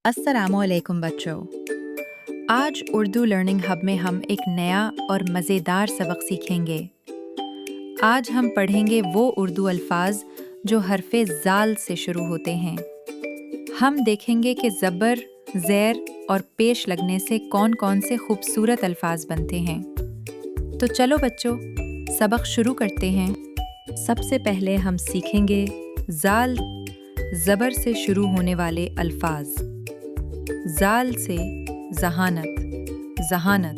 अस्सलामुअलैकुम बच्चों। आज उर्दू लर्निंग हब में हम एक नया और मज़ेदार सबक सीखेंगे। आज हम पढ़ेंगे वो उर्दू अल्फाज जो हरफ़े ज़ाल से शुरू होते हैं। हम देखेंगे कि ज़बर, ज़ेर और पेश लगने से कौन-कौन से खूबसूरत अल्फाज बनते हैं। तो चलो बच्चों, सबक शुरू करते हैं। सबसे पहले हम सीखेंगे ज़ाल, ज़बर से शुरू होने वाले अल्फाज। ज़ाल से ज़हानत, ज़हानत।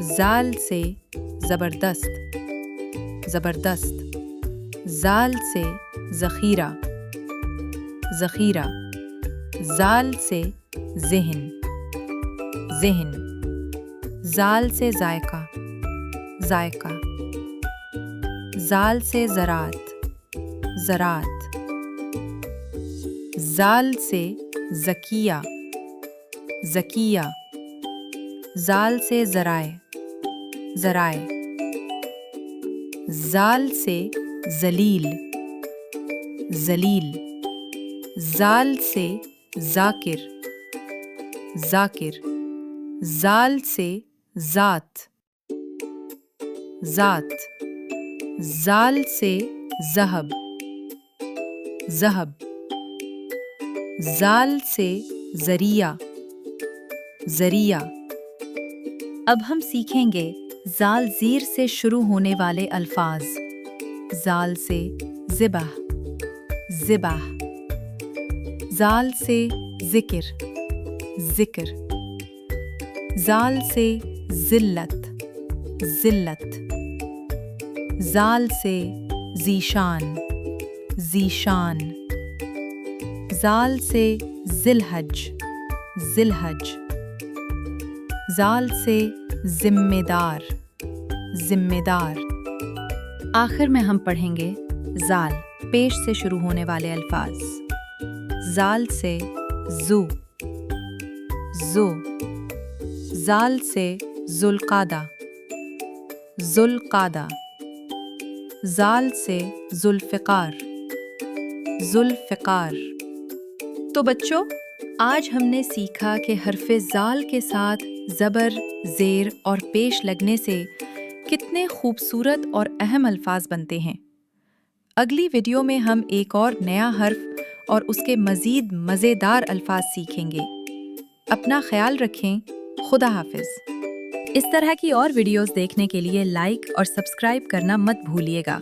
ज़ाल से ज़बरदस्त, ज़बरदस्त। ज़ाल से ज़ख़ीरा, ज़ख़ीरा। ज़ाल से ज़हन, ज़हन। ज़ाल से ज़ायक़ा, ज़ायक़ा। ज़ाल से ज़राअत, ज़राअत। ज़ाल से ज़किया, ज़किया। ज़ाल से ज़राए, ज़राए। ज़ाल से ज़लील, ज़लील। ज़ाल से ज़ाकिर, ज़ाकिर। ज़ाल से ज़ात, ज़ात। ज़ाल से ज़हब, ज़हब। ज़ाल से ज़रिया, ज़रिया। अब हम सीखेंगे ज़ाल ज़ीर से शुरू होने वाले अल्फाज। ज़ाल से ज़िबह, ज़िबह। ज़ाल से ज़िक्र, ज़िक्र। ज़ाल से ज़िल्लत, ज़िल्लत। ज़ाल से ज़ीशान, ज़ीशान। ज़ाल से ज़िलहज, ज़िलहज। ज़ाल से ज़िम्मेदार, ज़िम्मेदार। आखिर में हम पढ़ेंगे ज़ाल, पेश से शुरू होने वाले अल्फाज। ज़ाल से ज़ू, ज़ू। ज़ाल से ज़ुल्क़ादा, ज़ुल्क़ादा। ज़ाल से ज़ुल्फ़िकार, ज़ुल्फ़िकार। तो बच्चों, आज हमने सीखा कि हरफ़े ज़ाल के साथ ज़बर, ज़ेर और पेश लगने से कितने खूबसूरत और अहम अल्फाज बनते हैं। अगली वीडियो में हम एक और नया हर्फ और उसके मज़ीद मज़ेदार अल्फाज सीखेंगे। अपना ख्याल रखें। खुदा हाफ़िज़। इस तरह की और वीडियोस देखने के लिए लाइक और सब्सक्राइब करना मत भूलिएगा।